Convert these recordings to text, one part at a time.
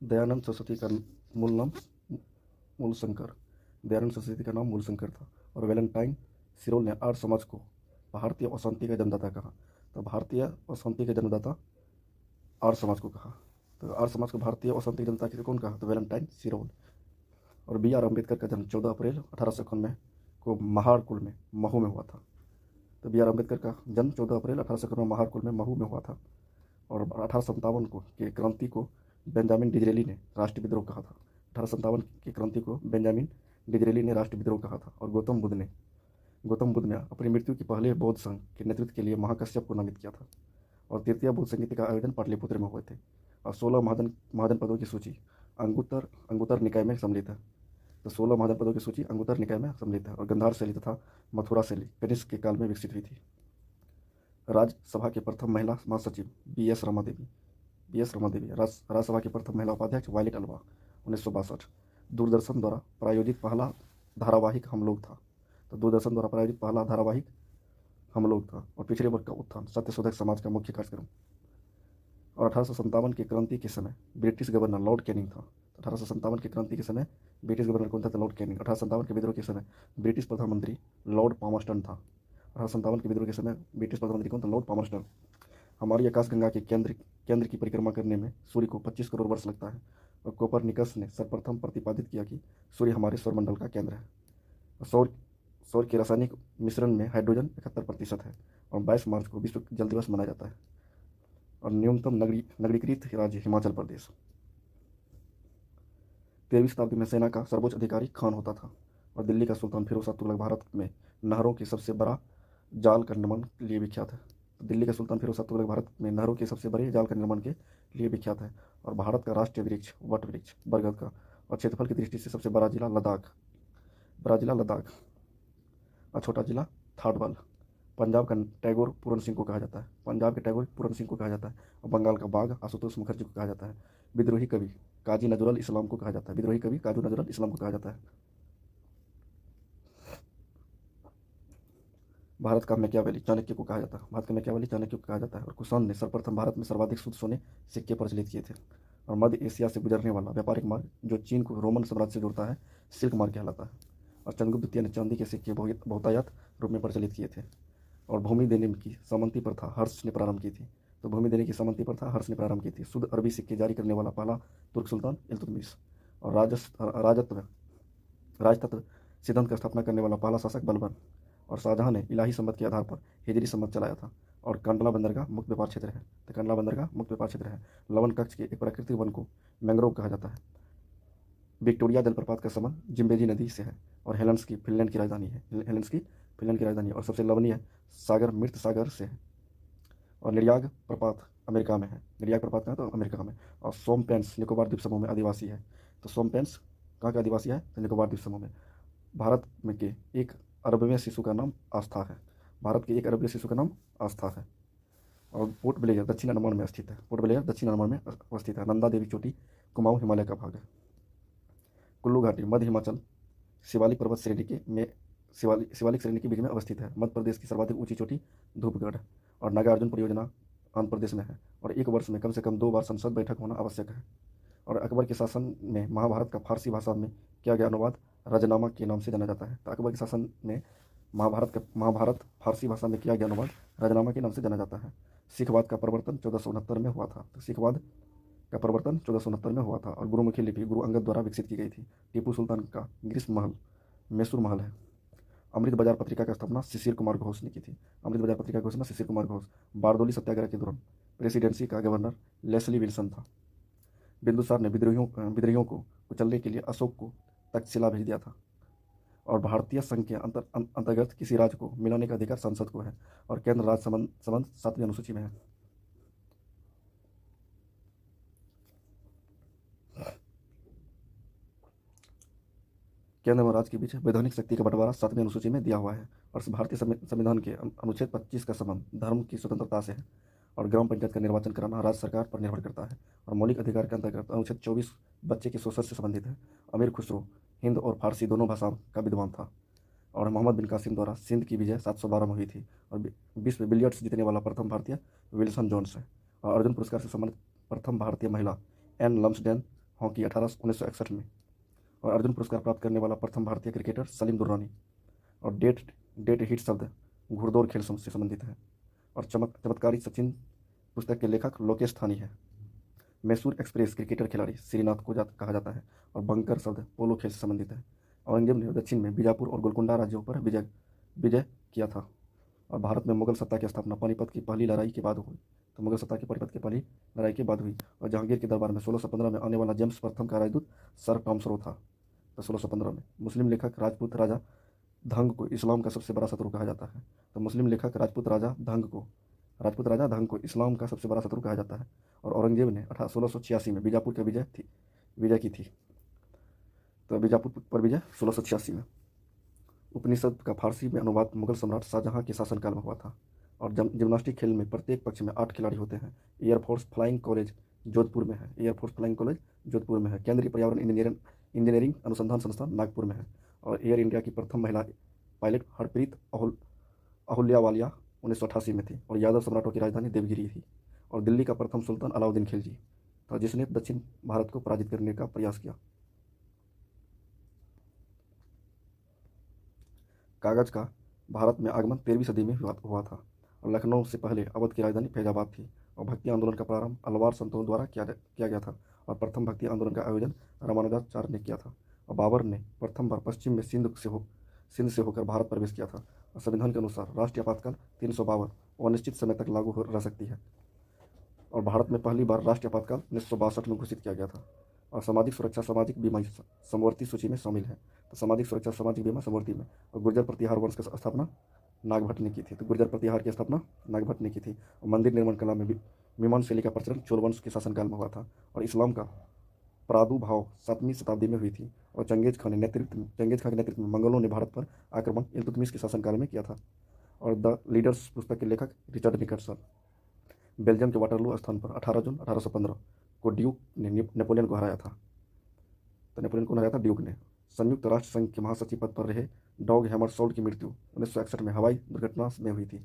दयानंद सरस्वती का मूल नाम मूलशंकर दयानंद सरस्वती का नाम मूलशंकर था। और वैलेंटाइन सिरोल ने आर्य समाज को भारतीय अशांति का जन्मदाता कहा। तो भारतीय अशांति के जन्मदाता आर्य समाज को कहा। तो आर्य समाज को भारतीय अशांति की जनता किसे कौन कहा? तो वैलेंटाइन सिरोल। और बी आर अम्बेडकर का जन्म 14 अप्रैल 1851 को महाड़कुल में महू में हुआ था। तो बी आर अम्बेडकर का जन्म 14 अप्रैल 1851 में महाड़कुल में महू में हुआ था। और 1857 को के क्रांति को बेंजामिन डिजरेली ने राष्ट्रीय विद्रोह कहा था। 1857 की क्रांति को बेंजामिन डिजरेली ने राष्ट्रीय विद्रोह कहा था। और गौतम बुद्ध ने अपनी मृत्यु के पहले बौद्ध संघ के नेतृत्व के लिए महाकश्यप को नामित किया था। और तृतीय बुद्ध संगीत का आयोजन पाटलिपुत्र में हुए थे। और 16 महाजन पदों की सूची अंगुत्तर निकाय में सम्मिलित है। तो 16 महाजन पदों की सूची अंगुत्तर निकाय में सम्मिलित है। और गंधार शैली तथा मथुरा शैली कनिष्क के काल में विकसित हुई थी। राज्यसभा के प्रथम महिला महासचिव बी एस रमा देवी। राज्यसभा की प्रथम महिला उपाध्यक्ष वायलेट अल्वा 1962। दूरदर्शन द्वारा प्रायोजित पहला धारावाहिक हम लोग था। तो दूरदर्शन द्वारा प्रायोजित पहला धारावाहिक हम लोग था। और पिछड़े वर्ग का उत्थान सत्यशोधक समाज का मुख्य कार्यक्रम। और 1857 की क्रांति के समय ब्रिटिश गवर्नर लॉर्ड कैनिंग था। 1857 की क्रांति के समय ब्रिटिश गवर्नर कौन था? Lord Canning. 1857 के विद्रोह के समय ब्रिटिश प्रधानमंत्री लॉर्ड पामर्स्टन था। 1857 के विद्रोह के समय ब्रिटिश प्रधानमंत्री कौन था? Lord Palmerston. हमारी आकाशगंगा के केंद्र की परिक्रमा करने में सूर्य को 25 करोड़ वर्ष लगता है। और कोपरनिकस ने सर्वप्रथम प्रतिपादित किया कि सूर्य हमारे सौरमंडल का केंद्र है। सौर के रासायनिक मिश्रण में हाइड्रोजन 71% है। और 22 मार्च को विश्व जल दिवस मनाया जाता है। और न्यूनतम नगरीकृत राज्य हिमाचल प्रदेश। 13वीं शताब्दी में सेना का सर्वोच्च अधिकारी खान होता था। और दिल्ली का सुल्तान फिरोज शाह तुगलक भारत में नहरों के सबसे बड़ा जाल का निर्माण के लिए विख्यात है। दिल्ली का सुल्तान फिरोज शाह तुगलक भारत में नहरों के सबसे बड़े जाल का निर्माण के लिए विख्यात है। और भारत का राष्ट्रीय वृक्ष वट वृक्ष बरगद का। और क्षेत्रफल की दृष्टि से सबसे बड़ा जिला लद्दाख। और छोटा जिला थाडवाल। पंजाब का टैगोर पूरन सिंह को कहा जाता है। और बंगाल का बाघ आशुतोष मुखर्जी को कहा जाता है। विद्रोही कवि काजी नजरुल इस्लाम को कहा जाता है। भारत का मैकियावेली चाणक्य को कहा जाता है। और कुषाण ने सर्वप्रथम भारत में सर्वाधिक शुद्ध सोने सिक्के प्रचलित किए थे। और मध्य एशिया से गुजरने वाला व्यापारिक मार्ग जो चीन को रोमन साम्राज्य से जोड़ता है सिल्क मार्ग कहलाता है। और चंद्रगुप्त द्वितीय ने चांदी के सिक्के बहुतायत रूप में प्रचलित किए थे। और भूमि देने की सामंती प्रथा हर्ष ने प्रारंभ की थी। शुद्ध अरबी सिक्के जारी करने वाला पहला तुर्क सुल्तान इल्तुतमिश। और राजतत्व सिद्धांत की स्थापना करने वाला पहला शासक बलबन। और शाहजहां ने इलाही सम्मत के आधार पर हिजरी सम्मत चलाया था। और कंडला बंदरगाह मुक्त व्यापार क्षेत्र है। लवण कक्ष के एक प्राकृतिक वन को मैंग्रोव कहा जाता है। विक्टोरिया जलप्रपात का संबंध जिम्बेजी नदी से है। और हेलेंस्की फिनलैंड की राजधानी है। और सबसे लवणीय सागर मृत सागर से है। और निर्याग प्रपात अमेरिका में है। अमेरिका में। और सोमपेंस निकोबार द्वीप समूह में आदिवासी है। तो सोमपेंस कहाँ का आदिवासी है? तो निकोबार द्वीप समूह में। भारत में के एक अरबवें शिशु का नाम आस्था है। और पोर्ट ब्लेयर दक्षिण अंडमान में अवस्थित है। नंदा देवी चोटी कुमाऊं हिमालय का भाग है। कुल्लू घाटी मध्य हिमाचल शिवालिक श्रेणी के बीच में अवस्थित है। मध्य प्रदेश की सर्वाधिक ऊंची चोटी धूपगढ़। और नागार्जुन परियोजना आंध्र प्रदेश में है। और एक वर्ष में कम से कम 2 बार संसद बैठक होना आवश्यक है। और अकबर के शासन में महाभारत का फारसी भाषा में किया गया अनुवाद रजनामा के नाम से जाना जाता है। तो अकबर के शासन में महाभारत फारसी भाषा में किया गया अनुवाद रजनामा के नाम से जाना जाता है। सिखवाद का प्रवर्तन 1469 में हुआ था। और गुरुमुखी लिपि गुरु अंगद द्वारा विकसित की गई थी। टीपू सुल्तान का ग्रीष्म महल मैसूर महल है। अमृत बाजार पत्रिका की स्थापना शिशिर कुमार घोष ने की थी। बारदोली सत्याग्रह के दौरान प्रेसिडेंसी का गवर्नर लेस्ली विल्सन था। बिंदुसार ने विद्रोहियों को कुचलने के लिए अशोक को तक्षशिला भेज दिया था। और भारतीय संघ के अंतर्गत किसी राज्य को मिलाने का अधिकार संसद को है। और केंद्र राज्य संबंध 7वीं अनुसूची में है। केंद्र और राज्य के बीच वैधानिक शक्ति का बंटवारा 7वीं अनुसूची में दिया हुआ है। और भारतीय संविधान के अनुच्छेद 25 का संबंध धर्म की स्वतंत्रता से है। और ग्राम पंचायत का निर्वाचन कराना राज्य सरकार पर निर्भर करता है। और मौलिक अधिकार के अंतर्गत अनुच्छेद 24 बच्चे के शोषण से संबंधित है। अमीर खुसरो हिंद और फारसी दोनों भाषाओं का विद्वान था। और मोहम्मद बिन कासिम द्वारा सिंध की विजय 712 में हुई थी। और विश्व बिलियर्ड्स जीतने वाला प्रथम भारतीय विल्सन जोन्स है। और अर्जुन पुरस्कार से सम्मानित प्रथम भारतीय महिला एन लम्सडेन हॉकी 1961 में। और अर्जुन पुरस्कार प्राप्त करने वाला प्रथम भारतीय क्रिकेटर सलीम दुर्रानी। और डेट डेट हिट शब्द घुड़दौड़ खेल से संबंधित है। और चमत्कारी सचिन पुस्तक के लेखक लोकेश थानी है। मैसूर एक्सप्रेस क्रिकेटर खिलाड़ी श्रीनाथ को कहा जाता है। और बंकर शब्द पोलो खेल से संबंधित है। औरंगजेब ने दक्षिण में बीजापुर और गोलकुंडा राज्यों पर विजय किया था। और भारत में मुगल सत्ता की स्थापना पानीपत की पहली लड़ाई के बाद हुई। तो मुगल सत्ता की पानीपत की पहली लड़ाई के बाद हुई। और जहांगीर के दरबार में 1615 में आने वाला जेम्स प्रथम का राजदूत सर टॉम सरो था। तो 1615 में मुस्लिम लेखक राजपूत राजा धंग को इस्लाम का सबसे बड़ा शत्रु कहा जाता है। तो मुस्लिम लेखक राजपूत राजा धंग को इस्लाम का सबसे बड़ा शत्रु कहा जाता है। और औरंगजेब ने 1686 में बीजापुर की विजय की थी। तो बीजापुर पर विजय 1686 में। उपनिषद का फारसी में अनुवाद मुगल सम्राट शाहजहां के शासनकाल में हुआ था। और जिम्नास्टिक खेल में प्रत्येक पक्ष में 8 खिलाड़ी होते हैं। एयरफोर्स फ्लाइंग कॉलेज जोधपुर में है। केंद्रीय पर्यावरण इंजीनियरिंग अनुसंधान संस्थान नागपुर में है। और एयर इंडिया की प्रथम महिला पायलट हरप्रीत अहुल्यावालिया 1988 में थी। और यादव सम्राटों की राजधानी देवगिरी थी। और दिल्ली का प्रथम सुल्तान अलाउद्दीन खिलजी था, जिसने दक्षिण भारत को पराजित करने का प्रयास किया। कागज का भारत में आगमन 13वीं सदी में हुआ था। और लखनऊ से पहले अवध की राजधानी फैजाबाद थी। और भक्ति आंदोलन का प्रारंभ अलवार संतों द्वारा किया गया था। और प्रथम भक्ति आंदोलन का आयोजन रामानुजाचार्य ने किया था। और बाबर ने प्रथम बार पश्चिम में सिंध से होकर भारत प्रवेश किया था। और संविधान के अनुसार राष्ट्रीय आपातकाल 352 अनिश्चित समय तक लागू रह सकती है। और भारत में पहली बार राष्ट्रीय आपातकाल 1962 में घोषित किया गया था। और सामाजिक सुरक्षा सामाजिक बीमा समवर्ती सूची में शामिल है। तो सामाजिक सुरक्षा सामाजिक बीमा समवर्ती में। और गुर्जर प्रतिहार वंश की स्थापना नागभट्ट ने की थी। तो गुर्जर प्रतिहार की स्थापना नागभट्ट ने की थी। और मंदिर निर्माण कला में विमान शैली का प्रचलन चोल वंश के शासनकाल में हुआ था। और इस्लाम का प्रादुर्भाव 7वीं शताब्दी में हुई थी। और चंगेज खान के नेतृत्व में मंगलों ने भारत पर आक्रमण इल्तुतमिश के शासनकाल में किया था। और द लीडर्स पुस्तक के लेखक रिचर्ड निकर्सन। बेल्जियम के वाटरलू स्थान पर 18 जून 1815 को ड्यूक ने नेपोलियन को हराया था। तो नेपोलियन को हराया था ड्यूक ने। संयुक्त राष्ट्र संघ के महासचिव पद पर रहे डॉग हैमरशोल्ड की मृत्यु 1961 में हवाई दुर्घटना में हुई थी।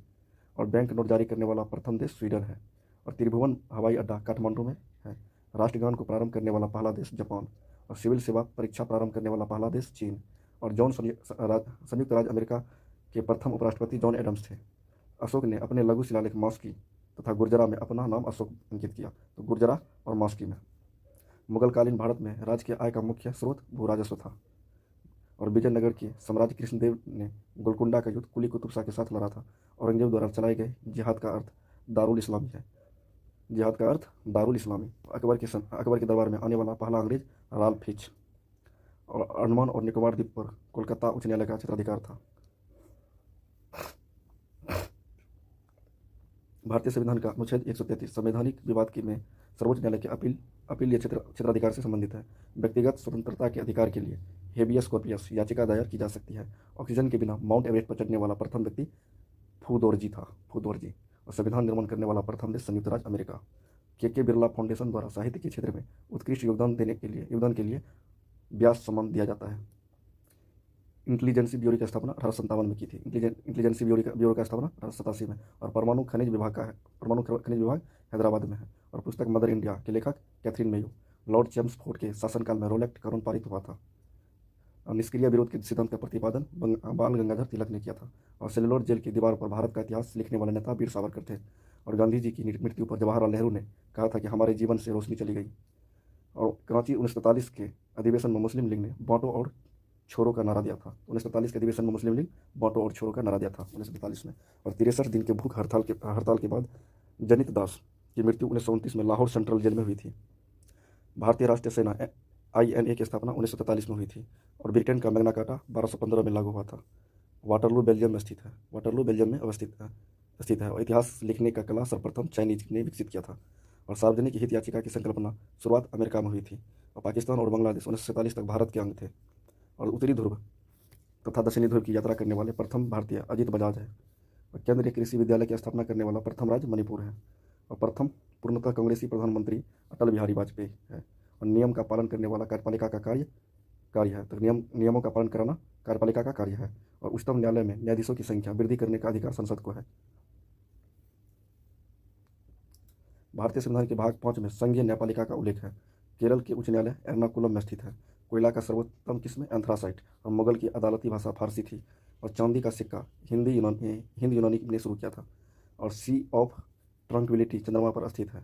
और बैंक नोट जारी करने वाला प्रथम देश स्वीडन है। और त्रिभुवन हवाई अड्डा काठमांडू में है। राष्ट्रगान को प्रारंभ करने वाला पहला देश जापान। और सिविल सेवा परीक्षा प्रारंभ करने वाला पहला देश चीन। और संयुक्त राज्य अमेरिका के प्रथम उपराष्ट्रपति जॉन एडम्स थे। अशोक ने अपने लघु शिलालेख मॉस्की तथा गुर्जरा में अपना नाम अशोक अंकित किया। तो गुर्जरा और मॉस्की में। मुगलकालीन भारत में राज्य के आय का मुख्य स्रोत भू राजस्व था। और विजयनगर के साम्राज्य कृष्णदेव ने गोलकुंडा का युद्ध कुली कुतुब शाह के साथ लड़ा था। औरंगजेब द्वारा चलाए गए जिहाद का अर्थ दारुल इस्लामी है। अकबर के दरबार में आने वाला पहला अंग्रेज राल्फ फिच। और अंडमान और निकोबार द्वीप पर कोलकाता उच्च न्यायालय का क्षेत्राधिकार था। भारतीय संविधान का अनुच्छेद 133 संवैधानिक विवाद में सर्वोच्च न्यायालय के अपीलीय क्षेत्राधिकार से संबंधित है। व्यक्तिगत स्वतंत्रता के अधिकार के लिए हेबियस कॉर्पस याचिका दायर की जा सकती है। ऑक्सीजन के बिना माउंट एवरेस्ट पर चढ़ने वाला प्रथम व्यक्ति फूदोरजी था। और संविधान निर्माण करने वाला प्रथम देश संयुक्त राज्य अमेरिका। के बिरला फाउंडेशन द्वारा साहित्य के क्षेत्र में उत्कृष्ट योगदान के लिए व्यास सम्मान दिया जाता है। इंटेलिजेंसी ब्यूरो की स्थापना 1857 में की थी। इंटेलिजेंसी ब्यूरो का स्थापना 1887 में। और परमाणु खनिज विभाग हैदराबाद में है। और पुस्तक मदर इंडिया के लेखक कैथरीन मेयो। लॉर्ड चेम्सफोर्ड के शासनकाल में रोल एक्ट कानून पारित हुआ था। और निष्क्रिय विरोध के सिद्धांत का प्रतिपादन बाल गंगाधर तिलक ने किया था। और सेलुलर जेल की दीवार पर भारत का इतिहास लिखने वाले नेता वीर सावरकर थे। और गांधी जी की मृत्यु पर जवाहरलाल नेहरू ने कहा था कि हमारे जीवन से रोशनी चली गई। और कराची 1943 के अधिवेशन में मुस्लिम लीग ने बांटो और छोरों का नारा दिया था। 1943 के अधिवेशन में मुस्लिम लीग बांटो और छोरों का नारा दिया था 1943 में। और 63 दिन के भूख हड़ताल के बाद जनित दास की मृत्यु 1929 में लाहौर सेंट्रल जेल में हुई थी। भारतीय राष्ट्रीय सेना INA की स्थापना 1943 में हुई थी। और ब्रिटेन का मैग्ना कार्टा 1215 में लागू हुआ था। वाटरलू बेल्जियम में स्थित है। और इतिहास लिखने का कला सर्वप्रथम चाइनीज ने विकसित किया था। और सार्वजनिक हित याचिका की संकल्पना शुरुआत अमेरिका में हुई थी। और पाकिस्तान और बांग्लादेश 1947 तक भारत के अंग थे। और उत्तरी ध्रुव तथा दक्षिणी ध्रुव की यात्रा करने वाले प्रथम भारतीय अजित बजाज है। और केंद्रीय कृषि विद्यालय की स्थापना करने वाला प्रथम राज्य मणिपुर है। और प्रथम पूर्णतः कांग्रेसी प्रधानमंत्री अटल बिहारी वाजपेयी है। और नियम का पालन करने वाला कार्यपालिका का कार्य है। तो नियमों का पालन कराना कार्यपालिका का कार्य है। और उच्चतम न्यायालय में न्यायाधीशों की संख्या वृद्धि करने का अधिकार संसद को है। भारतीय संविधान के भाग 5 में संघीय न्यायपालिका का उल्लेख है। केरल के उच्च न्यायालय एर्नाकुलम में स्थित है। कोयला का सर्वोत्तम किस्म एंथ्रासाइट और मुगल की अदालती भाषा फारसी थी। और चांदी का सिक्का हिंद यूनानी ने शुरू किया था। और सी ऑफ ट्रंक्विलिटी चंद्रमा पर स्थित है।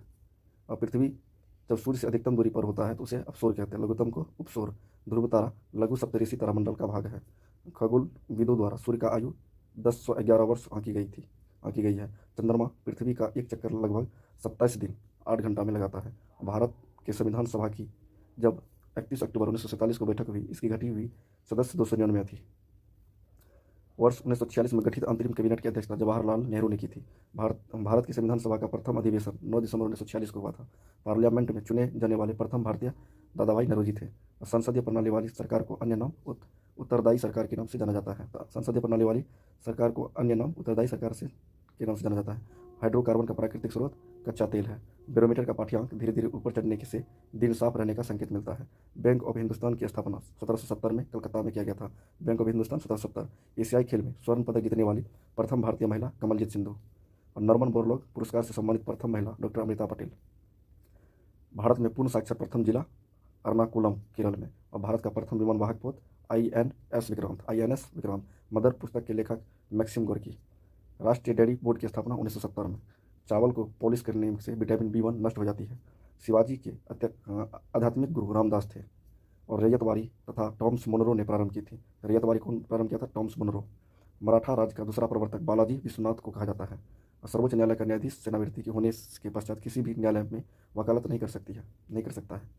और पृथ्वी जब सूर्य से अधिकतम दूरी पर होता है तो उसे अपसौर कहते हैं, लघुत्तम को उपसौर। ध्रुव तारा लघु सप्तऋषि तारामंडल का भाग है। खगोलविदों द्वारा सूर्य का आयु 1011 वर्ष आंकी गई है। चंद्रमा पृथ्वी का एक चक्कर लगभग 27 दिन 8 घंटा में लगाता है। भारत के संविधान सभा की जब 31 अक्टूबर 1947 को बैठक हुई, इसकी घटी हुई सदस्य 299 थी। वर्ष 1946 में गठित अंतरिम कैबिनेट की अध्यक्षता जवाहरलाल नेहरू ने की थी। भारत की संविधान सभा का प्रथम अधिवेशन 9 दिसंबर 1946 को हुआ था। पार्लियामेंट में चुने जाने वाले प्रथम भारतीय दादाभाई नौरोजी थे। संसदीय प्रणाली वाली सरकार को अन्य नाम उत्तरदायी सरकार के नाम से जाना जाता है। संसदीय प्रणाली वाली सरकार को अन्य नाम उत्तरदायी सरकार के नाम से जाना जाता है। हाइड्रोकार्बन का प्राकृतिक स्रोत कच्चा तेल है। बैरोमीटर का पाठ्यांक धीरे धीरे ऊपर चढ़ने से दिन साफ रहने का संकेत मिलता है। बैंक ऑफ हिंदुस्तान की स्थापना 1770 में कलकत्ता में किया गया था। Bank of Hindustan 1770। एशियाई खेल में स्वर्ण पदक जीतने वाली प्रथम भारतीय महिला कमलजीत सिंधु। और नॉर्मन बोरलॉग पुरस्कार से सम्मानित प्रथम महिला डॉक्टर अमृता पटेल। भारत में पूर्ण साक्षर प्रथम जिला एर्नाकुलम केरल में। और भारत का प्रथम विमान वाहक पोत INS विक्रांत। मदर पुस्तक के लेखक मैक्सिम गोर्की। राष्ट्रीय डेयरी बोर्ड की स्थापना 1970 में। चावल को पॉलिश करने से विटामिन B1 नष्ट हो जाती है। शिवाजी के आध्यात्मिक गुरु रामदास थे। और रैयतवाड़ी तथा टॉम्स मोनरो ने प्रारंभ की थी। रैयतवाड़ी कौन प्रारंभ किया था? Tom's Monro. मराठा राज्य का दूसरा प्रवर्तक बालाजी विश्वनाथ को कहा जाता है। और सर्वोच्च न्यायालय का न्यायाधीश सेनावृत्ति के होने के पश्चात किसी भी न्यायालय में वकालत नहीं कर सकता है।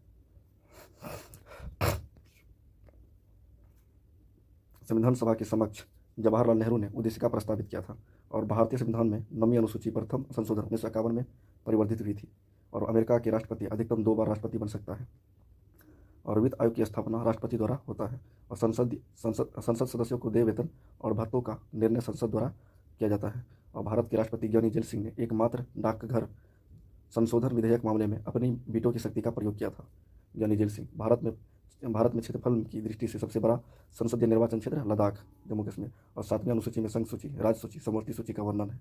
संविधान सभा के समक्ष जवाहरलाल नेहरू ने उद्देशिका प्रस्तावित किया था। और भारतीय संविधान में 9वीं अनुसूची प्रथम संशोधन 1951 में परिवर्धित हुई थी। और अमेरिका के राष्ट्रपति अधिकतम 2 बार राष्ट्रपति बन सकता है। और वित्त आयोग की स्थापना राष्ट्रपति द्वारा होता है। और संसद सदस्यों को देय वेतन और भत्तों का निर्णय संसद द्वारा किया जाता है। और भारत के राष्ट्रपति ज्ञानी जेल सिंह ने एकमात्र डाकघर संशोधन विधेयक मामले में अपनी वीटो की शक्ति का प्रयोग किया था। ज्ञानी जेल सिंह। भारत में क्षेत्रफल की दृष्टि से सबसे बड़ा संसदीय निर्वाचन क्षेत्र लद्दाख जम्मू कश्मीर। और 7वीं अनुसूची में संघ सूची, राज्य सूची, समवर्ती सूची का वर्णन है।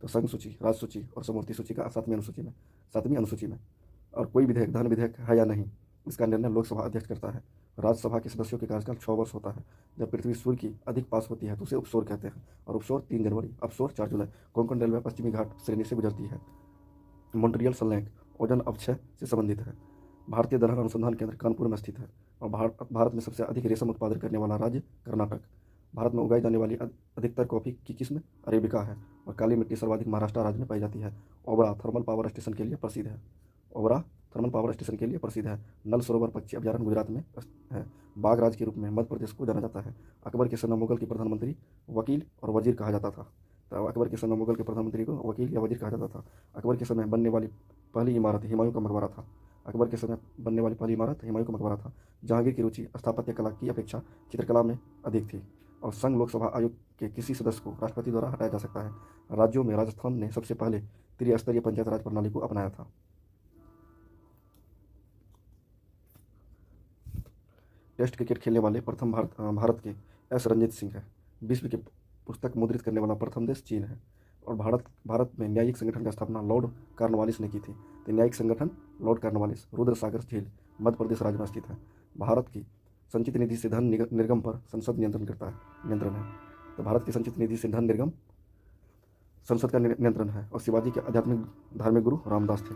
तो संघ सूची, राज्य सूची और समवर्ती सूची का 7वीं अनुसूची में। और कोई विधेयक धन विधेयक है या नहीं, इसका निर्णय लोकसभा अध्यक्ष करता है। राज्यसभा के सदस्यों के कार्यकाल 6 वर्ष होता है। जब पृथ्वी सूर्य की अधिक पास होती है तो उसे उपसौर कहते हैं। और उपसौर 3 जनवरी, अपसौर 4 जुलाई। कोंकण रेलवे पश्चिमी घाट श्रेणी से गुजरती है। मॉन्ट्रियल संलेख ओजोन अपक्षय से संबंधित है। भारतीय दलहन अनुसंधान केंद्र कानपुर में स्थित है। और भारत में सबसे अधिक रेशम उत्पादन करने वाला राज्य कर्नाटक। भारत में उगाई जाने वाली अधिकतर कॉफी की किस्म अरेबिका है। और काली मिट्टी सर्वाधिक महाराष्ट्र राज्य में पाई जाती है। ओबरा थर्मल पावर स्टेशन के लिए प्रसिद्ध है। नल सरोवर पक्षी अभ्यारण्य गुजरात में है। बाघ राज्य के रूप में मध्य प्रदेश को जाना जाता है। अकबर के समय मुगल के प्रधानमंत्री वकील और वजीर कहा जाता था। तो अकबर के समय मुगल के प्रधानमंत्री को वकील या वजीर कहा जाता था। अकबर के समय बनने वाली पहली इमारत हुमायूं का मकबरा था। जहांगीर की रुचि स्थापत्य कला की अपेक्षा चित्रकला में अधिक थी। और संघ लोकसभा आयोग के किसी सदस्य को राष्ट्रपति द्वारा हटाया जा सकता है। राज्यों में राजस्थान ने सबसे पहले त्रिस्तरीय पंचायत राज प्रणाली को अपनाया था। टेस्ट क्रिकेट खेलने वाले प्रथम भारत के S रंजीत सिंह है। विश्व की पुस्तक मुद्रित करने वाला प्रथम देश चीन है। और भारत में न्यायिक संगठन की स्थापना लॉर्ड कॉर्नवालिस ने की थी। तो न्यायिक संगठन लॉर्ड कॉर्नवालिस रुद्र सागर झील मध्य प्रदेश राज्य में स्थित है। भारत की संचित निधि से धन निर्गम पर संसद नियंत्रण है। तो भारत की संचित निधि से धन निर्गम संसद का नियंत्रण है। और शिवाजी के आध्यात्मिक धार्मिक गुरु रामदास थे।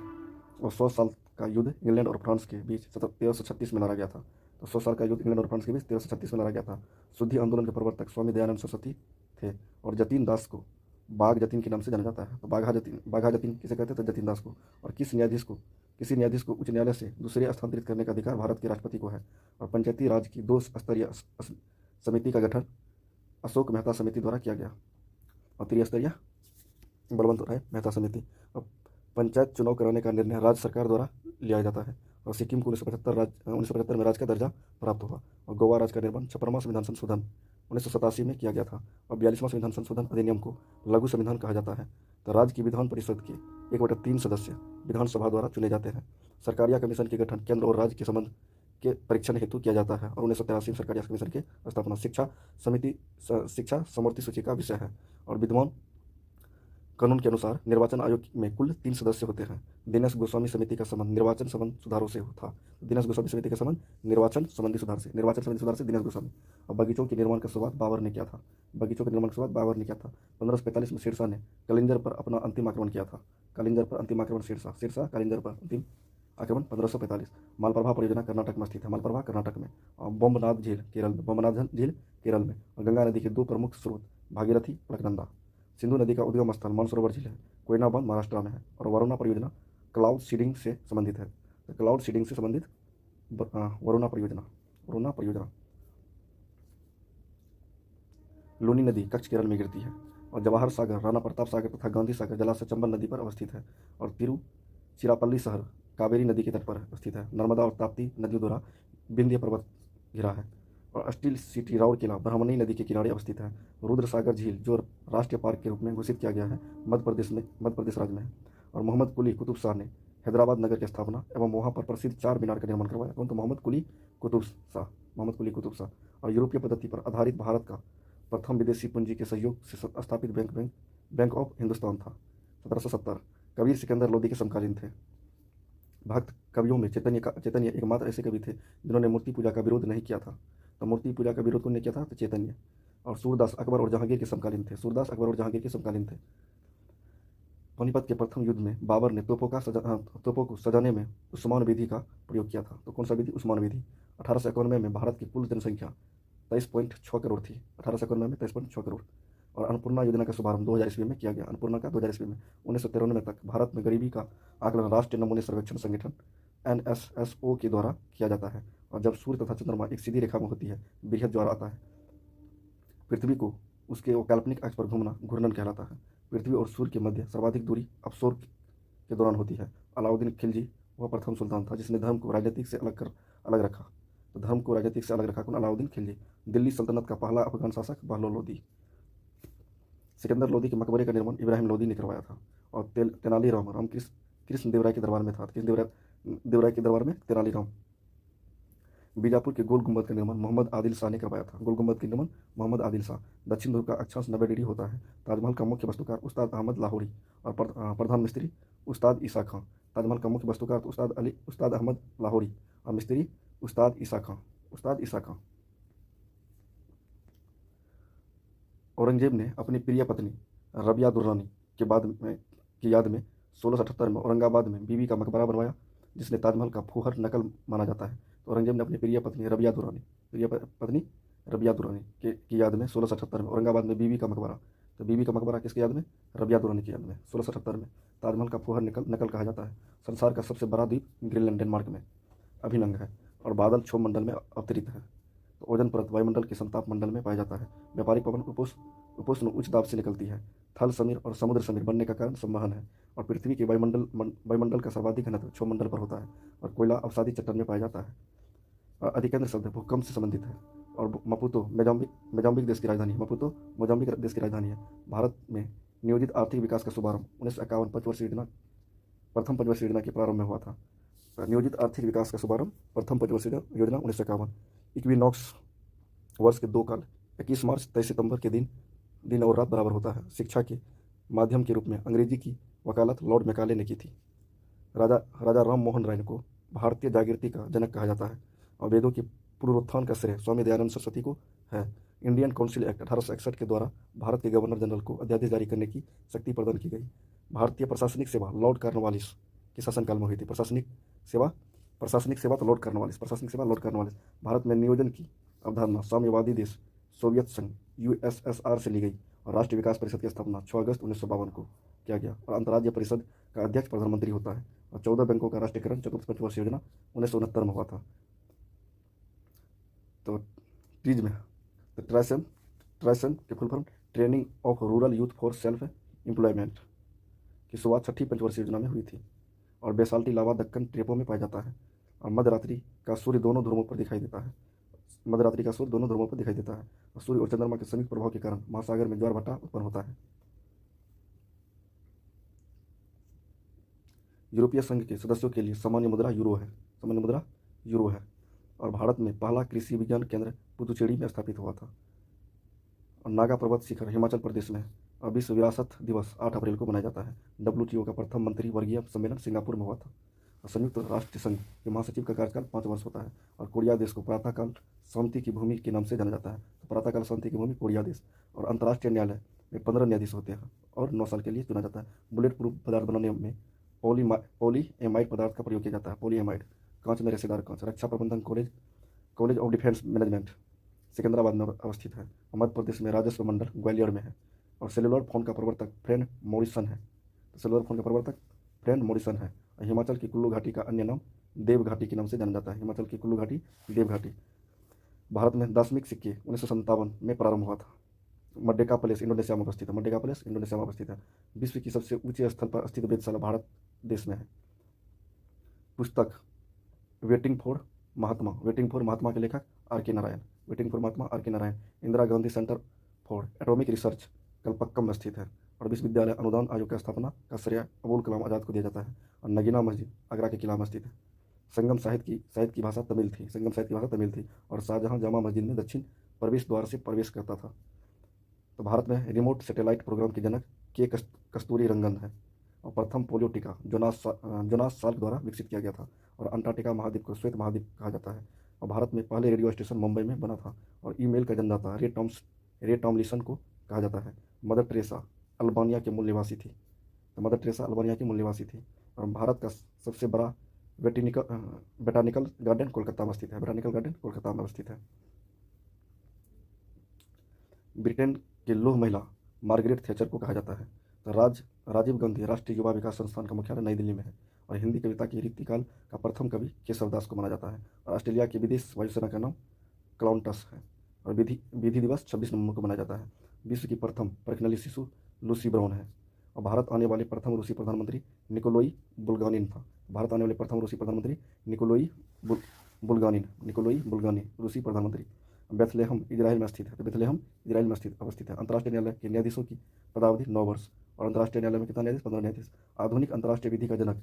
और 100 साल का युद्ध इंग्लैंड और फ्रांस के बीच 1336 में लड़ा गया था। तो 100 साल का युद्ध इंग्लैंड और फ्रांस के बीच 1336 में लड़ा गया था। शुद्धि आंदोलन के प्रवर्तक स्वामी दयानंद सरस्वती थे। और जतीन दास को बाघ जतीन के नाम से जाना जाता है। तो बाघा जतीन किसे कहते हैं? तो जतीन दास को। और किसी न्यायाधीश को उच्च न्यायालय से दूसरे स्थानांतरित करने का अधिकार भारत के राष्ट्रपति को है। और पंचायती राज की 2 स्तरीय समिति का गठन अशोक मेहता समिति द्वारा किया गया। और त्रिस्तरीय बलवंत राय मेहता समिति। और पंचायत चुनाव कराने का निर्णय राज्य सरकार द्वारा लिया जाता है। और सिक्किम को 1975 में राज्य का दर्जा प्राप्त हुआ। और गोवा राज्य का निर्माण 56वां संविधान संशोधन 1987 में किया गया था। और 42वां संविधान संशोधन अधिनियम को लघु संविधान कहा जाता है। तो राज्य की विधान परिषद के 1/3 सदस्य विधानसभा द्वारा चुने जाते हैं। सरकारिया कमीशन के गठन केंद्र और राज्य के संबंध के परीक्षण हेतु किया जाता है। और 1983 में सरकारिया कमीशन के स्थापना शिक्षा समवर्ती सूची का विषय है। और कानून के अनुसार निर्वाचन आयोग में कुल 3 सदस्य होते हैं। दिनेश गोस्वामी समिति का संबंध निर्वाचन संबंध सुधारों से था। दिनेश गोस्वामी समिति का संबंध निर्वाचन संबंधी सुधार से दिनेश गोस्वामी। और बगीचों के निर्माण का शुरुआत बाबर ने किया था। बगीचों के निर्माण की शुरुआत बाबर ने किया था। 1545 में शेरशाह ने कलिंजर पर अपना अंतिम आक्रमण किया था। कलिंजर पर अंतिम आक्रमण शेरशाह कलिंजर पर अंतिम आक्रमण 1545। मालप्रभा परियोजना कर्नाटक में स्थित है। मालप्रभा कर्नाटक में। और बम्बनाथ झील केरल में। और गंगा नदी के 2 प्रमुख स्रोत भागीरथी अलकनंदा। सिंधु नदी का उद्गम स्थल मानसरोवर झील है। कोयना बांध महाराष्ट्र में है। और वरुणा परियोजना क्लाउड सीडिंग से संबंधित है। तो क्लाउड सीडिंग से संबंधित वरुणा परियोजना। लूनी नदी कच्छ केरल में गिरती है। और जवाहर सागर, राणा प्रताप सागर तथा गांधी सागर जलाशय चंबल नदी पर अवस्थित है। और तिरुचिरापल्ली शहर कावेरी नदी के तट पर स्थित है। नर्मदा और ताप्ती नदियों द्वारा विंध्य पर्वत घिरा है। और स्टील सिटी राउर किला ब्रह्मणी नदी के किनारे अवस्थित है। रुद्र सागर झील जो राष्ट्रीय पार्क के रूप में घोषित किया गया है मध्य प्रदेश राज्य में है। और मोहम्मद कुली कुतुब शाह ने हैदराबाद नगर की स्थापना एवं वहाँ पर प्रसिद्ध 4 मीनार का निर्माण करवाया। कौन? तो मोहम्मद कुली कुतुब शाह। और यूरोपीय पद्धति पर आधारित भारत का प्रथम विदेशी पूंजी के सहयोग से स्थापित बैंक ऑफ हिंदुस्तान था। 1770। कबीर सिकंदर लोदी के समकालीन थे। भक्त कवियों में चैतन्य एकमात्र ऐसे कवि थे जिन्होंने मूर्ति पूजा का विरोध नहीं किया था। तो मूर्ति पूजा का विरोध कौन किया था? तो चैतन्य। और सूरदास अकबर और जहांगीर के समकालीन थे। पानीपत के प्रथम युद्ध में बाबर ने तोपों को सजाने में उस्मान विधि का प्रयोग किया था। तो कौन सा विधि? उस्मान विधि। 1891 में भारत की कुल जनसंख्या 23.6 करोड़ थी। 1891 में 23.6 करोड़। और अन्नपूर्णा योजना का शुभारंभ 2000 ईस्वी में किया गया। अन्नपूर्णा का 2000 ईस्वी में। 1993 तक भारत में गरीबी का आकलन राष्ट्रीय नमूने सर्वेक्षण संगठन NSSO के द्वारा किया जाता है। और जब सूर्य तथा चंद्रमा एक सीधी रेखा में होती है, बृहद ज्वार आता है। पृथ्वी को उसके काल्पनिक अक्ष पर घूमना घूर्णन कहलाता है। पृथ्वी और सूर्य के मध्य सर्वाधिक दूरी अवसोर के दौरान होती है। अलाउद्दीन खिलजी वह प्रथम सुल्तान था जिसने धर्म को राजनीतिक से अलग रखा। तो धर्म को राजनीतिक से अलग रखा कौन? अलाउद्दीन खिलजी। दिल्ली सल्तनत का पहला अफगान शासक बहलोल लोदी। सिकंदर लोदी के मकबरे का निर्माण इब्राहिम लोदी ने करवाया था। और तेनालीराम कृष्ण देवराय के दरबार में था। कृष्ण देवराय के दरबार में तेनालीराम। बीजापुर के गोल गुंबद का निर्माण मोहम्मद आदिल शाह ने करवाया था। गोल गुंबद का निर्माण मोहम्मद आदिल शाह। दक्षिण ध्रुव का अक्षांश 90 डिग्री होता है। ताजमहल का मुख्य वास्तुकार उस्ताद अहमद लाहौरी और प्रधान मिस्त्री उस्ताद ईसा खां। ताजमहल का मुख्य वास्तुकार उस्ताद अहमद लाहौरी और मिस्त्री उस्ताद ईसा खां। औरंगजेब ने अपनी प्रिय पत्नी रबिया दुर्रानी की याद में 1678 में औरंगाबाद में बीबी का मकबरा बनवाया जिसने ताजमहल का फूहर नकल माना जाता है। तो औरंगजेब ने अपनी प्रिय पत्नी रबिया दुर्रानी की याद में 1678 में औरंगाबाद में बीबी का मकबरा। तो बीबी का मकबरा किसकी याद में? रबिया दुर्रानी की याद में 1678 में। ताजमहल का फूहर नकल कहा जाता है। संसार का सबसे बड़ा द्वीप ग्रीनलैंड डेनमार्क में अभिनंग है। और बादल क्षोभ मंडल में अवतरित है। तो ओजोन परत वायुमंडल के समताप मंडल में पाया जाता है। व्यापारिक पवन उपोष्ण उच्च दाब से निकलती है। थल समीर और समुद्र समीर बनने का कारण संवहन है। और पृथ्वी के वायुमंडल का सर्वाधिक घनत्व क्षोभ मंडल पर होता है। और कोयला अवसादी चट्टान में पाया जाता है। और अधिकेंद्र शब्द भूकंप से संबंधित है। और मपुतो मोजाम्बिक देश की राजधानी है। भारत में नियोजित आर्थिक विकास का शुभारंभ 1951 प्रथम पंचवर्षीय योजना के प्रारंभ में हुआ था। नियोजित आर्थिक विकास का शुभारंभ प्रथम पंचवर्षीय योजना 1951। इक्विनॉक्स वर्ष के 2 काल 21 मार्च 23 सितंबर के दिन और रात बराबर होता है। शिक्षा के माध्यम के रूप में अंग्रेजी की वकालत लॉर्ड मैकाले ने की थी। राजा राम मोहन राय को भारतीय जागृति का जनक कहा जाता है। और वेदों के पुनरुत्थान का श्रेय स्वामी दयानंद सरस्वती को है। इंडियन काउंसिल एक्ट 1861 के द्वारा भारत के गवर्नर जनरल को अध्यादेश जारी करने की शक्ति प्रदान की गई। भारतीय प्रशासनिक सेवा लॉर्ड कॉर्नवालिस के शासनकाल में हुई थी। प्रशासनिक सेवा तो लॉर्ड कॉर्नवालिस। भारत में नियोजन की अवधारणा साम्यवादी देश सोवियत संघ USSR से ली गई। और राष्ट्रीय विकास परिषद की स्थापना 6 अगस्त 1952 को किया गया। और अंतर्राज्यीय परिषद का अध्यक्ष प्रधानमंत्री होता है। और 14 बैंकों का राष्ट्रीयकरण चतुर्थ पंचवर्षीय योजना 1969 में हुआ था। तो ट्रीज में तो ट्राइसन के full form training of rural youth for self employment की शुरुआत 6ठी पंचवर्षीय योजना में हुई थी। और बेसाल्टी लावा दक्कन ट्रेपों में पाया जाता है। और मध्यरात्रि का सूर्य दोनों ध्रुवों पर दिखाई देता है। और सूर्य और चंद्रमा के संयुक्त प्रभाव के कारण महासागर में ज्वार भाटा उत्पन्न होता है। यूरोपीय संघ के सदस्यों के लिए सामान्य मुद्रा यूरो है। और भारत में पहला कृषि विज्ञान केंद्र पुदुचेरी में स्थापित हुआ था। और नागा पर्वत शिखर हिमाचल प्रदेश में है। विश्व विरासत दिवस 8 अप्रैल को मनाया जाता है। WTO का प्रथम मंत्री वर्गीय सम्मेलन सिंगापुर में हुआ था। संयुक्त राष्ट्र संघ के महासचिव का कार्यकाल 5 वर्ष होता है। और कोरिया देश को प्रातःकाल शांति की भूमि के नाम से जाना जाता है। तो प्रातःकाल शांति की भूमि कोरिया देश। और अंतर्राष्ट्रीय न्यायालय में 15 न्यायाधीश होते हैं और 9 साल के लिए चुना जाता है। बुलेट प्रूफ पदार्थ बनाने में पॉलीएमाइड पदार्थ का प्रयोग किया जाता है। पॉलीएमाइड कांच में रेशेदार कांच। रक्षा प्रबंधन college of defence management Secunderabad में अवस्थित है। मध्य प्रदेश में राजस्व मंडल ग्वालियर में है। और सेलुलर फोन का प्रवर्तक फ्रेंड मॉरिसन है। तो सेलुलर फोन का प्रवर्तक फ्रेंड मॉरिसन है। हिमाचल की कुल्लू घाटी का अन्य नाम देव घाटी के नाम से जाना जाता है। हिमाचल की कुल्लू घाटी देव घाटी। भारत में दार्शनिक सिक्के 1957 में प्रारंभ हुआ था। मर्डेका पैलेस इंडोनेशिया में अवस्थित है। मर्डेका पैलेस इंडोनेशिया में अवस्थित है। विश्व की सबसे ऊंचे स्थल पर स्थित वेधशाला भारत देश में है। पुस्तक वेटिंग फॉर महात्मा के लेखक R.K. Narayan. Waiting for Mahatma R.K. Narayan. Indira Gandhi centre for atomic research Kalpakkam में स्थित है। और विश्वविद्यालय अनुदान आयोग की स्थापना का श्रेय अबुल कलाम आज़ाद को दिया जाता है। और नगीना मस्जिद आगरा के किला में स्थित है। संगम साहित्य की भाषा तमिल थी। संगम साहित्य की भाषा तमिल थी। और शाहजहां जामा मस्जिद में दक्षिण प्रवेश द्वार से प्रवेश करता था। तो भारत में रिमोट सैटेलाइट प्रोग्राम के जनक के कस्तूरी रंगन है। और प्रथम पोलियो टीका जोनास साल्क द्वारा विकसित किया गया था। और अंटार्कटिका महाद्वीप को श्वेत महाद्वीप कहा जाता है। और भारत में पहले रेडियो स्टेशन मुंबई में बना था। और ईमेल का जन्मदाता रे टॉमलिसन को कहा जाता है। मदर टेरेसा अल्बानिया के मूल निवासी थी। तो मदर टेरेसा अल्बानिया की मूल निवासी थी। और भारत का सबसे बड़ा बेटानिकल गार्डन कोलकाता में स्थित है। बेटानिकल गार्डन कोलकाता में अवस्थित है। ब्रिटेन की लौह महिला मार्गरेट थैचर को कहा जाता है। तो राजीव गांधी राष्ट्रीय युवा विकास संस्थान का मुख्यालय नई दिल्ली में है। और हिंदी कविता की रीतिकाल का प्रथम कवि केशवदास को माना जाता है। और ऑस्ट्रेलिया की विदेश वायुसेना का नाम क्लाउंटस है। और विधि दिवस 26 नवंबर को मनाया जाता है। विश्व की प्रथम परखनली शिशु लूसी ब्राउन है। और भारत आने वाले प्रथम रूसी प्रधानमंत्री निकोलोई बुल्गानिन था। भारत आने वाले प्रथम रूसी प्रधानमंत्री निकोलोई बुल्गानिन रूसी प्रधानमंत्री। बेथलेहम इजराइल में स्थित है। तो बेथलेहम इजराइल में अवस्थित है। अंतर्राष्ट्रीय न्यायालय के न्यायाधीशों की पदावधि 9 वर्ष। और अंतर्राष्ट्रीय न्यायालय में कितना न्यायाधीश? 15 न्यायाधीश। आधुनिक अंतर्राष्ट्रीय विधि का जनक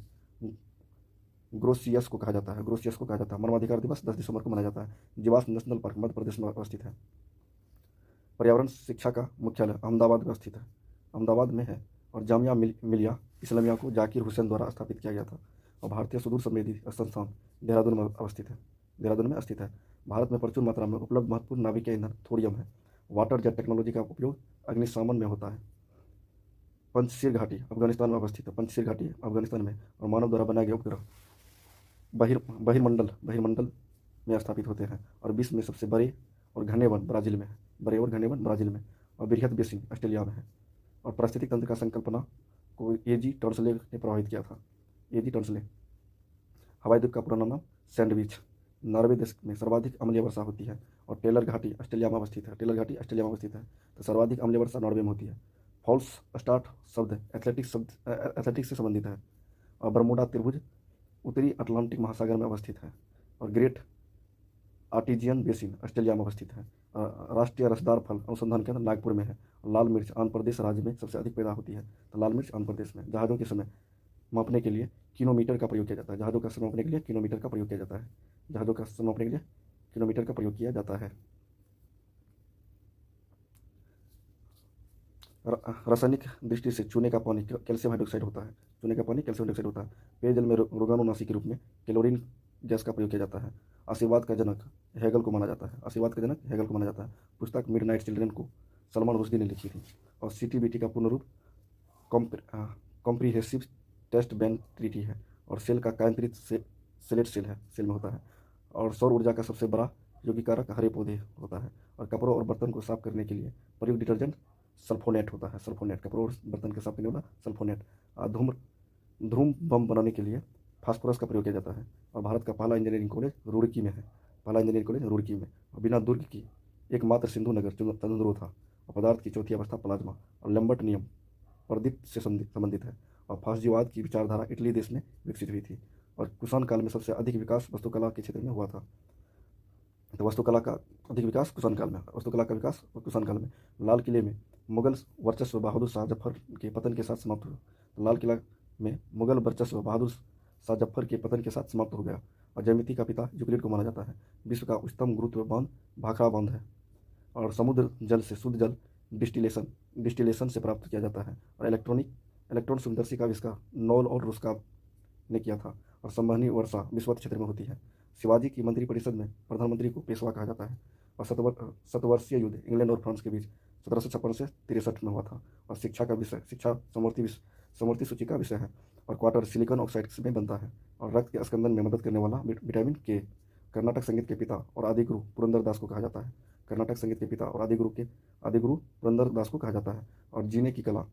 ग्रोसियस को कहा जाता है। मानवाधिकार दिवस 10 दिसंबर को मनाया जाता है। जीवाश्म नेशनल पार्क मध्य प्रदेश में अवस्थित है। पर्यावरण शिक्षा का मुख्यालय अहमदाबाद में स्थित है। अहमदाबाद में है। और जामिया मिलिया इस्लामिया को जाकिर हुसैन द्वारा स्थापित किया गया था। और भारतीय सुदूर संवेदी संस्थान देहरादून में स्थित है। भारत में प्रचुर मात्रा में उपलब्ध महत्वपूर्ण नाभिकीय ईंधन थोरियम है। वाटर जेट टेक्नोलॉजी का उपयोग अग्निशमन में होता है। पंचशील घाटी अफगानिस्तान में अवस्थित है। पंचशील घाटी अफगानिस्तान में। और मानव द्वारा बनाए गए उपग्रह बहिर्मंडल में स्थापित होते हैं। और विश्व में सबसे बड़े और घने वन ब्राजील में है। और बृहत बेसिन ऑस्ट्रेलिया में है। और पारिस्थितिक तंत्र का संकल्पना को A.G. टर्नसले ने प्रभावित किया था। A.G. टर्नसले। हवाई द्वीप का पुराना नाम सैंडविच। नॉर्वे देश में सर्वाधिक अम्लीय वर्षा होती है। और टेलर घाटी ऑस्ट्रेलिया में अवस्थित है। तो सर्वाधिक अम्लीय वर्षा नॉर्वे में होती है। फॉल्स स्टार्ट शब्द एथलेटिक्स से संबंधित है। और बरमूडा त्रिभुज उत्तरी अटलांटिक महासागर में अवस्थित है। और ग्रेट आर्टिजियन बेसिन ऑस्ट्रेलिया में अवस्थित है। राष्ट्रीय रसदार फल अनुसंधान केंद्र नागपुर में है। लाल मिर्च आंध्र प्रदेश राज्य में सबसे अधिक पैदा होती है। तो लाल मिर्च आंध्र प्रदेश में। जहाज़ों के समय मापने के लिए किलोमीटर का प्रयोग किया जाता है। जहाज़ों का समय मापने के लिए किलोमीटर का प्रयोग किया जाता है। रासायनिक दृष्टि से चूने का पानी कैल्शियम हाइड्रोक्साइड होता है। पेयजल में रोगाणुनाशी के रूप में क्लोरीन गैस का प्रयोग किया जाता है। आशीर्वाद का जनक हेगल को माना जाता है। पुस्तक मिडनाइट चिल्ड्रन को सलमान रुश्दी ने लिखी थी। और CTBT का पूर्ण रूप कॉम्प्रिहेंसिव टेस्ट बैंक ट्रीटी है। और सेल का कायांतरित सेलेट सेल में होता है। और सौर ऊर्जा का सबसे बड़ा यौगिकारक हरे पौधे होता है। और कपड़ों और बर्तन को साफ करने के लिए प्रयुक्त डिटर्जेंट सल्फोनेट होता है। कपड़ों और बर्तन के साफ करने वाला सल्फोनेट। धूम बम बनाने के लिए फास्फोरस का प्रयोग किया जाता है। और भारत का पहला इंजीनियरिंग कॉलेज रुड़की में है। और बिना दुर्ग की एकमात्र सिंधु नगर चंद्रो था। और पदार्थ की चौथी अवस्था प्लाज्मा। और लंबट नियम प्रदीप्त से संबंधित है। और फासजीवाद की विचारधारा इटली देश में विकसित हुई थी। और कुषाण काल में सबसे अधिक विकास वास्तुकला के क्षेत्र में हुआ था। तो वास्तुकला का विकास कुषाण काल में। लाल किले में मुगल वर्चस्व बहादुर शाह जफर के पतन के साथ समाप्त हुआ। तो लाल किला में मुगल वर्चस्व बहादुर शाह जफर के पतन के साथ समाप्त हो गया। और ज्यामिति का पिता यूक्लिड को माना जाता है। विश्व का उच्चतम गुरुत्व बांध भाखड़ा बांध है। और समुद्र जल से शुद्ध जल डिस्टिलेशन से प्राप्त किया जाता है। और इलेक्ट्रॉन सूक्ष्मदर्शी का आविष्कार नोल और रुस्काव ने किया था। और संवहनी वर्षा विश्वत क्षेत्र में होती है। शिवाजी की मंत्रिपरिषद में प्रधानमंत्री को पेशवा कहा जाता है। और शतवर्षीय युद्ध इंग्लैंड और फ्रांस के बीच 1756 से 63 में हुआ था। और शिक्षा समवर्ती सूची का विषय है। और क्वार्टर सिलिकॉन ऑक्साइड में बनता है। और रक्त के स्कंदन में मदद करने वाला विटामिन के। कर्नाटक संगीत के पिता और आदिगुरु पुरंदरदास को कहा जाता है। कर्नाटक संगीत के पिता और आदिगुरु पुरंदरदास को कहा जाता है। और जीने की कला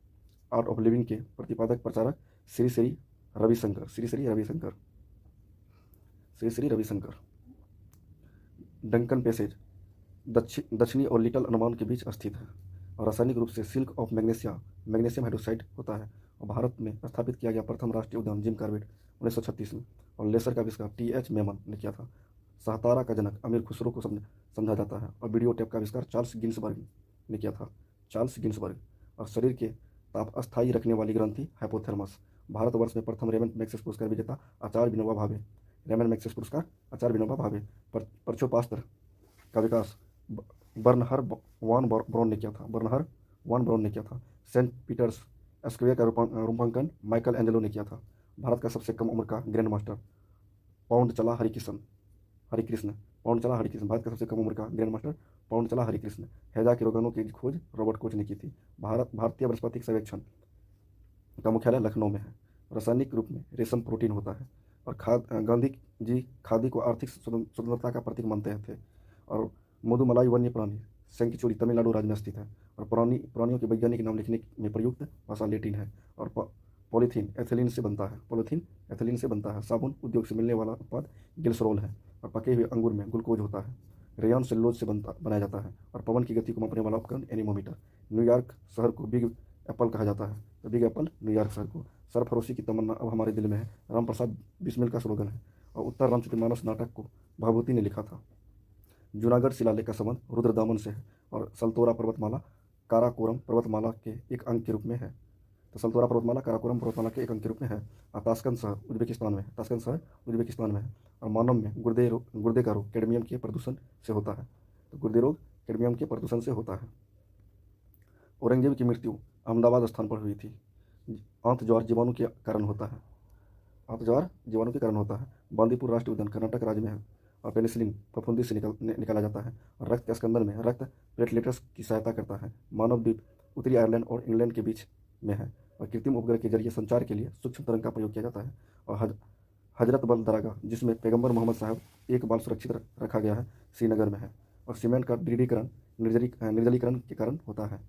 आर्ट ऑफ लिविंग के प्रतिपादक प्रचारक श्री श्री रविशंकर डंकन पैसेज दक्षिणी और लिटिल अंडमान के बीच स्थित है। और रासायनिक रूप से सिल्क ऑफ मैग्नीशियम हाइड्रोक्साइड होता है। और भारत में स्थापित किया गया प्रथम राष्ट्रीय उद्यान जिम कॉर्बेट 1936 में। और लेसर का आविष्कार TH मेमन ने किया था। सहतारा का जनक अमीर खुसरो को समझा जाता है। और वीडियो टेप का आविष्कार चार्ल्स गिन्सबर्ग ने किया था। और शरीर के ताप अस्थायी रखने वाली ग्रंथि हाइपोथैलेमस। भारतवर्ष में प्रथम रेमन मैग्सेसे पुरस्कार विजेता आचार्य विनोबा भावे। परछोपास्त्र का विकास बर्नहर वॉन ब्राउन ने किया था। सेंट पीटर्स स्क्वेयर का रूपांकन माइकल एंजेलो ने किया था। भारत का सबसे कम उम्र का ग्रैंड मास्टर पाउंडचला हरिकृष्ण। भारत का सबसे कम उम्र का ग्रैंड मास्टर पाउंडचला हरिकृष्ण। हैजा के रोगाणु की खोज रॉबर्ट कोच ने की थी। भारतीय वनस्पतिक सर्वेक्षण का मुख्यालय लखनऊ में है। रासायनिक रूप में रेशम प्रोटीन होता है। और गांधी जी खादी को आर्थिक स्वतंत्रता का प्रतीक मानते थे। और मधुमलाई वन्य प्राणी सेंकिचुरी तमिलनाडु राज्य में स्थित है। और प्राणियों के वैज्ञानिक नाम लिखने में प्रयुक्त भाषा लैटिन है। और पॉलीथीन एथिलीन से बनता है। साबुन उद्योग से मिलने वाला उत्पाद ग्लिसरॉल है। और पके हुए अंगूर में ग्लूकोज होता है। रेयन सेलुलोज से बनाया जाता है। और पवन की गति को मापने वाला उपकरण एनीमोमीटर। न्यूयॉर्क शहर को बिग एप्पल कहा जाता है। तो बिग एप्पल न्यूयॉर्क शहर को। सरफरोशी की तमन्ना अब हमारे दिल में है रामप्रसाद बिस्मिल का स्लोगन है। और उत्तर रामचरितमानस नाटक को भभूति ने लिखा था। जूनागढ़ शिलालेख का संबंध रुद्रदामन से है। और सल्तोरा पर्वतमाला काराकोरम पर्वतमाला के एक अंग के रूप में है। तो सल्तोरा पर्वतमाला काराकोरम पर्वतमाला के एक अंग के रूप में है। और ताशकंद शहर उज्बेकिस्तान में है। और मानव में गुर्दे का रोग कैडमियम के प्रदूषण से होता है। तो गुर्दे रोग कैडमियम के प्रदूषण से होता है। औरंगजेब की मृत्यु अहमदाबाद स्थान पर हुई थी। आंत ज्वार जीवाणु के कारण होता है। बांदीपुर राष्ट्रीय उद्यान कर्नाटक राज्य में है। और पेनिसिलिन फफूंदी से निकाला जाता है। और रक्त के स्कंदन में रक्त प्लेटलेट्स की सहायता करता है। मानव द्वीप उत्तरी आयरलैंड और इंग्लैंड के बीच में है। और कृत्रिम उपग्रह के जरिए संचार के लिए सूक्ष्म तरंग का प्रयोग किया जाता है। और हजरत बल दरगाह जिसमें पैगंबर मोहम्मद साहब एक बाल सुरक्षित रखा गया है श्रीनगर में है। और सीमेंट का दृढ़ीकरण निर्जलीकरण के कारण होता है।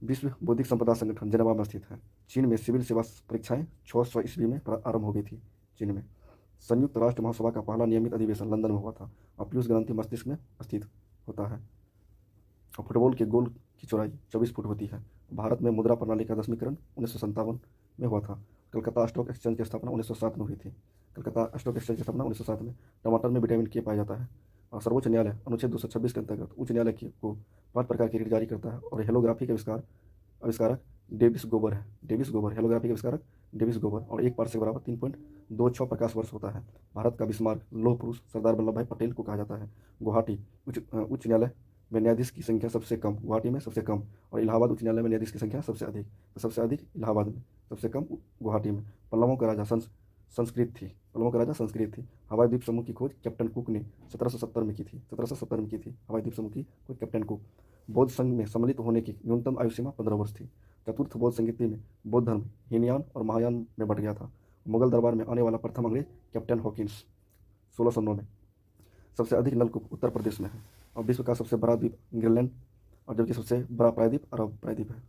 विश्व बौद्धिक संपदा संगठन जेनेवा में स्थित है। चीन में सिविल सेवा परीक्षाएं 600 ईस्वी में आरंभ हो गई थी। चीन में संयुक्त राष्ट्र महासभा का पहला नियमित अधिवेशन लंदन में हुआ था। और पीयूष ग्रंथि मस्तिष्क में स्थित होता है। और फुटबॉल के गोल की चौड़ाई 24 फुट होती है। भारत में मुद्रा प्रणाली का 10वीं 1957 में हुआ था। कलकत्ता स्टॉक एक्सचेंज की स्थापना 1907 में हुई थी। टमाटर में विटामिन के पाया जाता है। और सर्वोच्च न्यायालय अनुच्छेद 226 के अंतर्गत उच्च न्यायालय को 5 प्रकार की रीट जारी करता है। और हेलोग्राफी के आविष्कारक डेविस गोबर है। हेलोग्राफी के आविष्कारक डेविस गोबर। और 1 पारसेक बराबर 3.26 प्रकाश वर्ष होता है। भारत का बिस्मार्क लौह पुरुष सरदार वल्लभ भाई पटेल को कहा जाता है। गुवाहाटी उच्च न्यायालय में न्यायाधीश की संख्या सबसे कम गुवाहाटी में सबसे कम। और इलाहाबाद उच्च न्यायालय में न्यायाधीश की संख्या सबसे अधिक। तो सबसे अधिक इलाहाबाद में, सबसे कम गुवाहाटी में। पल्लवों का राजा संस्कृत थी। हवाई द्वीप समूह की खोज कैप्टन कुक ने 1770 में की थी। हवाई द्वीप समूह की खोज कैप्टन कुक। बौद्ध संघ में सम्मिलित होने की न्यूनतम आयु सीमा 15 वर्ष थी। चतुर्थ बौद्ध संगीति में बौद्ध धर्म हीनयान और महायान में बंट गया था। मुगल दरबार में आने वाला प्रथम अंग्रेज कैप्टन हॉकिंस 1609 में। सबसे अधिक नलकूप उत्तर प्रदेश में है। और विश्व का सबसे बड़ा द्वीप ग्रीनलैंड और जबकि सबसे बड़ा प्रायद्वीप अरब प्रायद्वीप है।